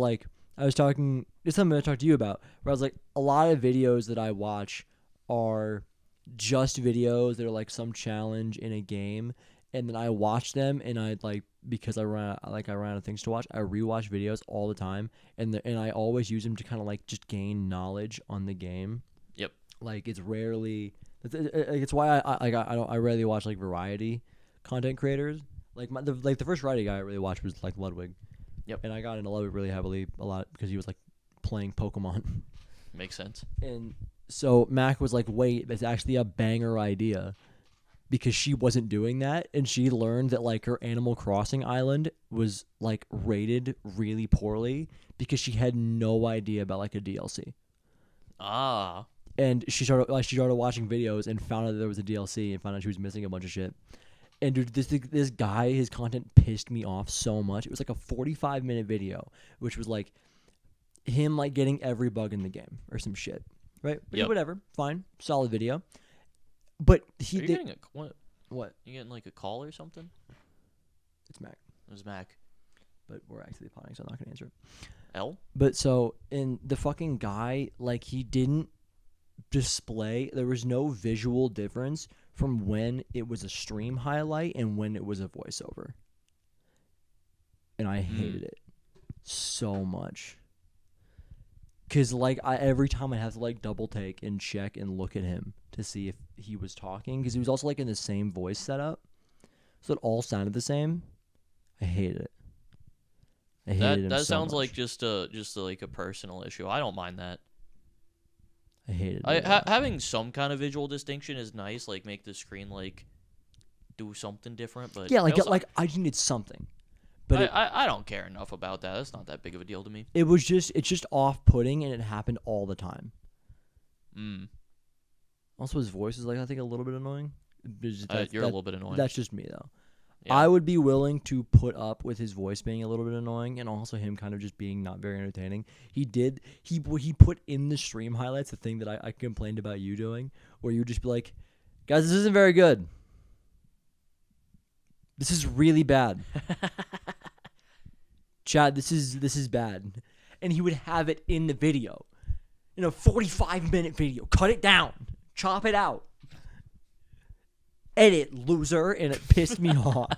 talking. It's something I talked to you about. Where I was like, a lot of videos that I watch are just videos that are like some challenge in a game, and then I watch them and I like because I ran out of things to watch. I rewatch videos all the time, and I always use them to kind of like just gain knowledge on the game. Yep. Like it's rarely. It's why I rarely watch like variety content creators. Like the first variety guy I really watched was like Ludwig. Yep. And I got into Ludwig really heavily a lot because he was like playing Pokemon. Makes sense. And so Mac was like, wait, that's actually a banger idea. Because she wasn't doing that, and she learned that like her Animal Crossing island was like rated really poorly because she had no idea about like a DLC. Ah. And she started watching videos and found out that there was a DLC and found out she was missing a bunch of shit. And dude, this guy, his content pissed me off so much. It was like a 45-minute video, which was like him like getting every bug in the game or some shit, right? But yep. Whatever, fine, solid video. But he did. Getting what? You getting like a call or something? It's Mac. It was Mac. But we're actually potting, so I'm not gonna answer it. L. But so in the fucking guy, like he didn't display. There was no visual difference from when it was a stream highlight and when it was a voiceover. And I hated it so much. Cause like every time I have to like double take and check and look at him to see if he was talking, because he was also like in the same voice setup, so it all sounded the same. I hated it. I hated him that so sounds much. like just like a personal issue. I don't mind that. I hated it. Having some kind of visual distinction is nice. Like make the screen like do something different. But yeah, like I just needed something. But I don't care enough about that. That's not that big of a deal to me. it's just off-putting, and it happened all the time. Also, his voice is like I think a little bit annoying. You're a little bit annoying. That's just me though. Yeah. I would be willing to put up with his voice being a little bit annoying, and also him kind of just being not very entertaining. He put in the stream highlights the thing that I complained about you doing, where you would just be like, "Guys, this isn't very good. This is really bad." Chad, this is bad. And he would have it in the video. In a 45-minute video. Cut it down. Chop it out. Edit, loser. And it pissed me off.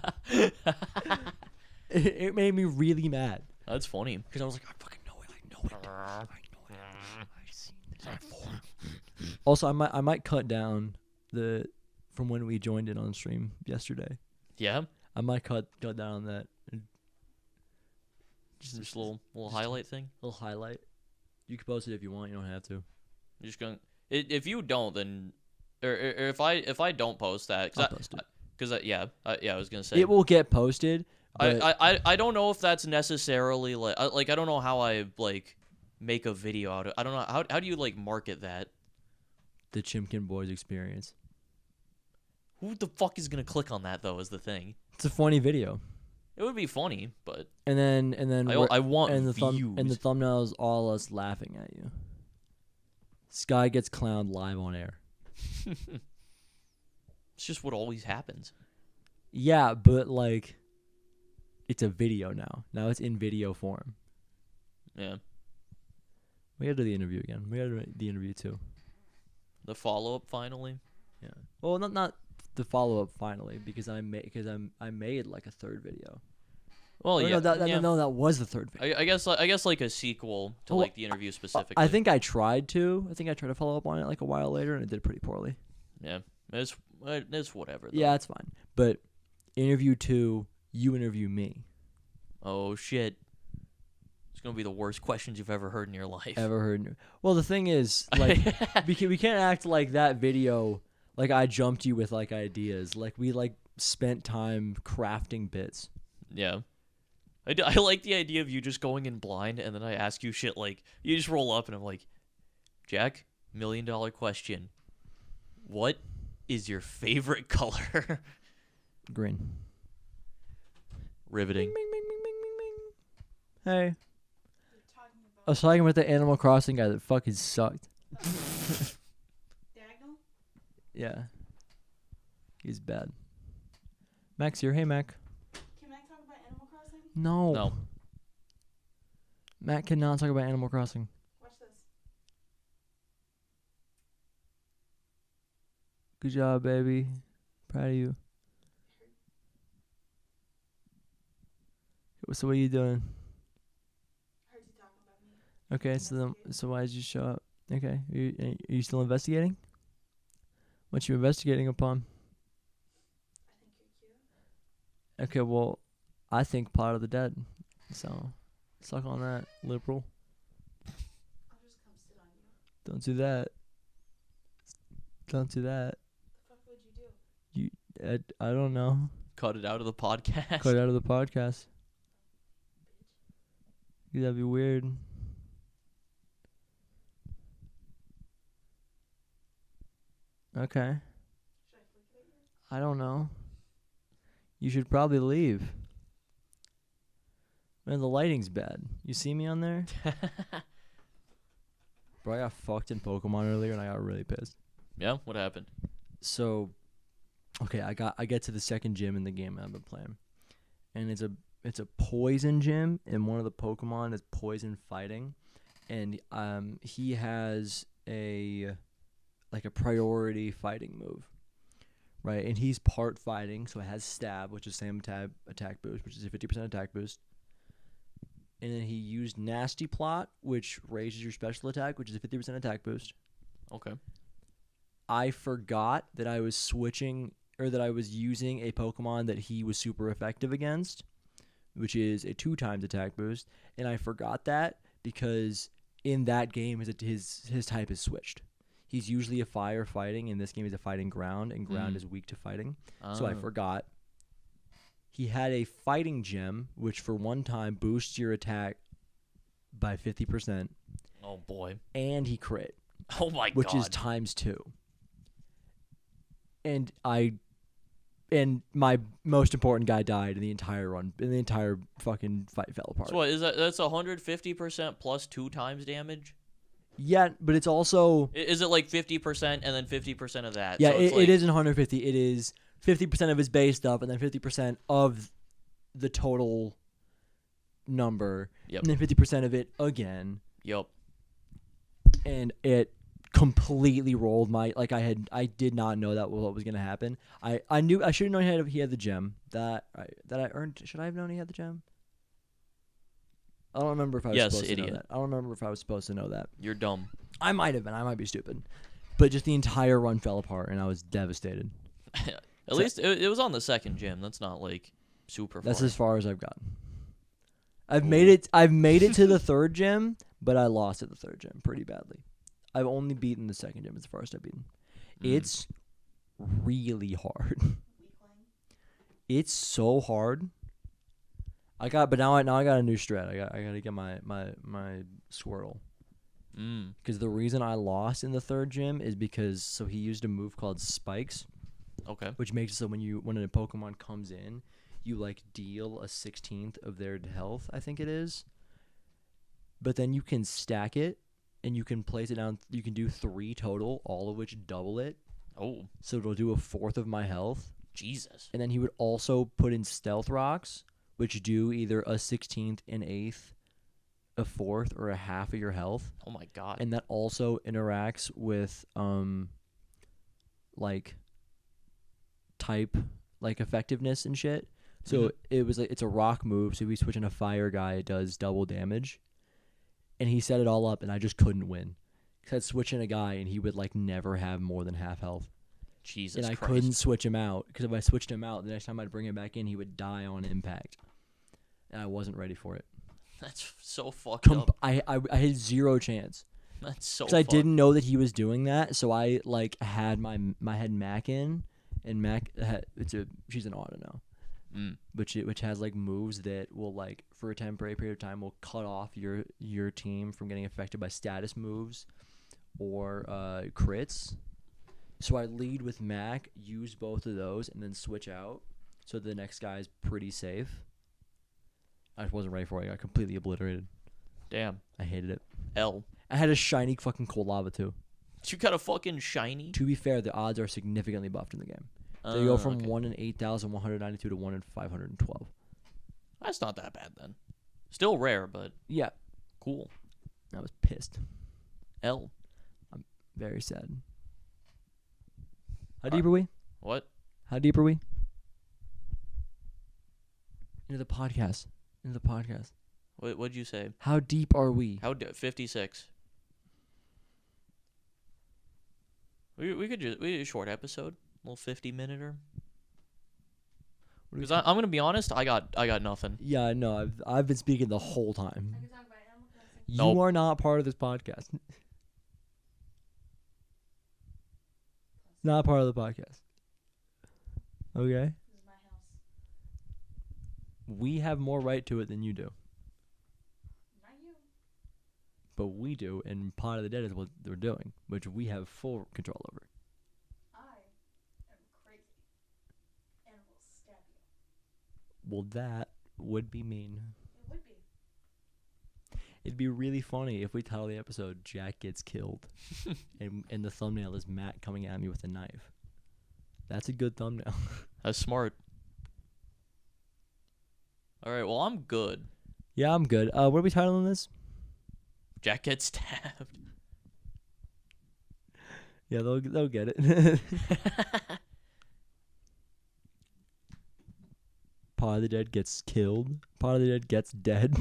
It made me really mad. That's funny. Because I was like, I fucking know it. I know it. I've seen this before. Also, I might cut down from when we joined in on stream yesterday. Yeah? I might cut down on that. Just a little highlight thing. Little highlight. You can post it if you want. You don't have to. I'm just going. If you don't, then, or if I don't post that, I'll post it. Because I was gonna say it will get posted. I don't know if that's necessarily like I don't know how I like make a video out of. I don't know how do you like market that. The Chimkin Boys experience. Who the fuck is gonna click on that though? Is the thing. It's a funny video. It would be funny, but and then I want and the views. and the thumbnail is all us laughing at you. Sky gets clowned live on air. It's just what always happens. Yeah, but like, it's a video now. Now it's in video form. Yeah. We gotta do the interview again. We gotta do the interview too. The follow up finally. Yeah. Well, not the follow up finally because I made like a third video. Well, yeah. No, that was the third video. I guess like a sequel to like the interview specifically. I think I tried to follow up on it like a while later, and it did pretty poorly. Yeah, it's whatever. Though. Yeah, it's fine. But interview 2, you interview me. Oh shit! It's gonna be the worst questions you've ever heard in your life. Ever heard? Well, the thing is, like, we can't act like that video. Like I jumped you with like ideas. Like we like spent time crafting bits. Yeah. I like the idea of you just going in blind, and then I ask you shit like, you just roll up, and I'm like, Jack, $1 million question. What is your favorite color? Green. Riveting. Bing, bing, bing, bing, bing, bing. Hey. I was talking with the Animal Crossing guy that fucking sucked. Diagonal? Yeah. He's bad. Max here. Hey, Mac. Can Mac talk about Animal Crossing? No. No. Matt cannot talk about Animal Crossing. Watch this. Good job, baby. Proud of you. So what are you doing? Heard you talking about me. Okay, so why did you show up? Okay, are you still investigating? What you investigating upon? I think you're cute. Okay, well, I think Pot of the Dead. So, suck on that, liberal. I'll just come sit on you. Don't do that. Don't do that. The fuck would you do? I don't know. Cut it out of the podcast. Cut it out of the podcast. That'd be weird. Okay. Should I flick it at you? I don't know. You should probably leave. Man, the lighting's bad. You see me on there? Bro, I got fucked in Pokemon earlier and I got really pissed. Yeah, what happened? So, okay, I get to the second gym in the game I've been playing, and it's a poison gym, and one of the Pokemon is poison fighting, and he has a priority fighting move, right? And he's part fighting, so it has stab, which is same attack boost, which is a 50% attack boost. And then he used Nasty Plot, which raises your special attack, which is a 50% attack boost. Okay. I forgot that I was switching, or that I was using a Pokemon that he was super effective against, which is a 2x attack boost. And I forgot that because in that game his type is switched. He's usually a fire fighting. In this game, he's a fighting ground, and ground is weak to fighting. So I forgot. He had a fighting gem, which for one time boosts your attack by 50%. Oh, boy. And he crit. Oh, my God. Which is ×2. And my most important guy died in the entire run. And the entire fucking fight fell apart. So what, is that's 150% plus 2 times damage? Yeah, but it's also... Is it like 50% and then 50% of that? Yeah, so it isn't 150. It is 50% of his base stuff and then 50% of the total number. Yep. And then 50% of it again. Yep. And it completely rolled my... Like, I did not know that what was going to happen. I should have known he had the gem that I earned. Should I have known he had the gem? I don't remember if I was supposed to know that. I don't remember if I was supposed to know that. You're dumb. I might have been. I might be stupid. But just the entire run fell apart, and I was devastated. At least it was on the second gym. That's not like super far. That's as far as I've gotten. I've made it to the third gym, but I lost at the third gym pretty badly. I've only beaten the second gym as far as I've beaten. It's really hard. It's so hard. But now I got a new strat. I got to get my Squirtle. Because the reason I lost in the third gym is because he used a move called Spikes. Okay. Which makes it so when a Pokemon comes in, you like deal a 16th of their health, I think it is. But then you can stack it and you can place it down. You can do 3 total, all of which double it. Oh. So it'll do a 1/4 of my health. Jesus. And then he would also put in Stealth Rocks, which do either a 16th, an 1/8, a 1/4, or a 1/2 of your health. Oh my God. And that also interacts with type effectiveness and shit. So it was it's a rock move, so if you switch in a fire guy, it does double damage. And he set it all up and I just couldn't win. Cuz I'd switch in a guy and he would never have more than half health. Jesus and I Christ. couldn't switch him out because if I switched him out, the next time I'd bring him back in, he would die on impact. And I wasn't ready for it. That's so fucked up. I had zero chance. That's so. Because I didn't know that he was doing that, so I like had my had Mac in, and Mac she's an auto now, which has like moves that will like for a temporary period of time will cut off your team from getting affected by status moves or crits. So I lead with Mac, use both of those, and then switch out, so the next guy's pretty safe. I wasn't ready for it. I got completely obliterated. Damn. I hated it. L. I had a shiny fucking cold lava too. You got a fucking shiny? To be fair, the odds are significantly buffed in the game. They go from 1 in 8,192 to 1 in 512. That's not that bad then. Still rare, but yeah, cool. I was pissed. L. I'm very sad. How deep are we? What? How deep are we? Into the podcast. What'd you say? How deep are we? 56. We could do a short episode, a little 50-minute-er. Because I'm gonna be honest, I got nothing. Yeah, no, I've been speaking the whole time. Nope. You are not part of this podcast. Not part of the podcast. Okay. This is my house. We have more right to it than you do. Not you. But we do, and Pot of the Dead is what they're doing, which we have full control over. I am crazy. And will stab you. Well, that would be mean. It would be. It'd be really funny if we title the episode "Jack Gets Killed," and the thumbnail is Matt coming at me with a knife. That's a good thumbnail. That's smart. All right, well, I'm good. Yeah, I'm good. What are we titling this? Jack gets stabbed. Yeah, they'll get it. Pot of the Dead gets killed. Pot of the Dead gets dead.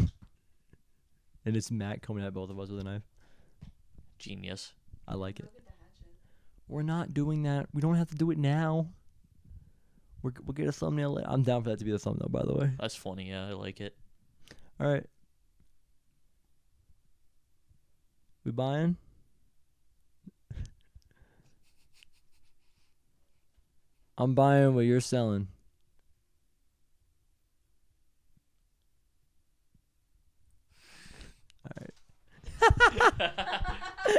And it's Matt coming at both of us with a knife. Genius. I like it. Go get the hatchet. We're not doing that. We don't have to do it now. We'll get a thumbnail later. I'm down for that to be the thumbnail, by the way. That's funny. Yeah, I like it. All right. We buying? I'm buying what you're selling.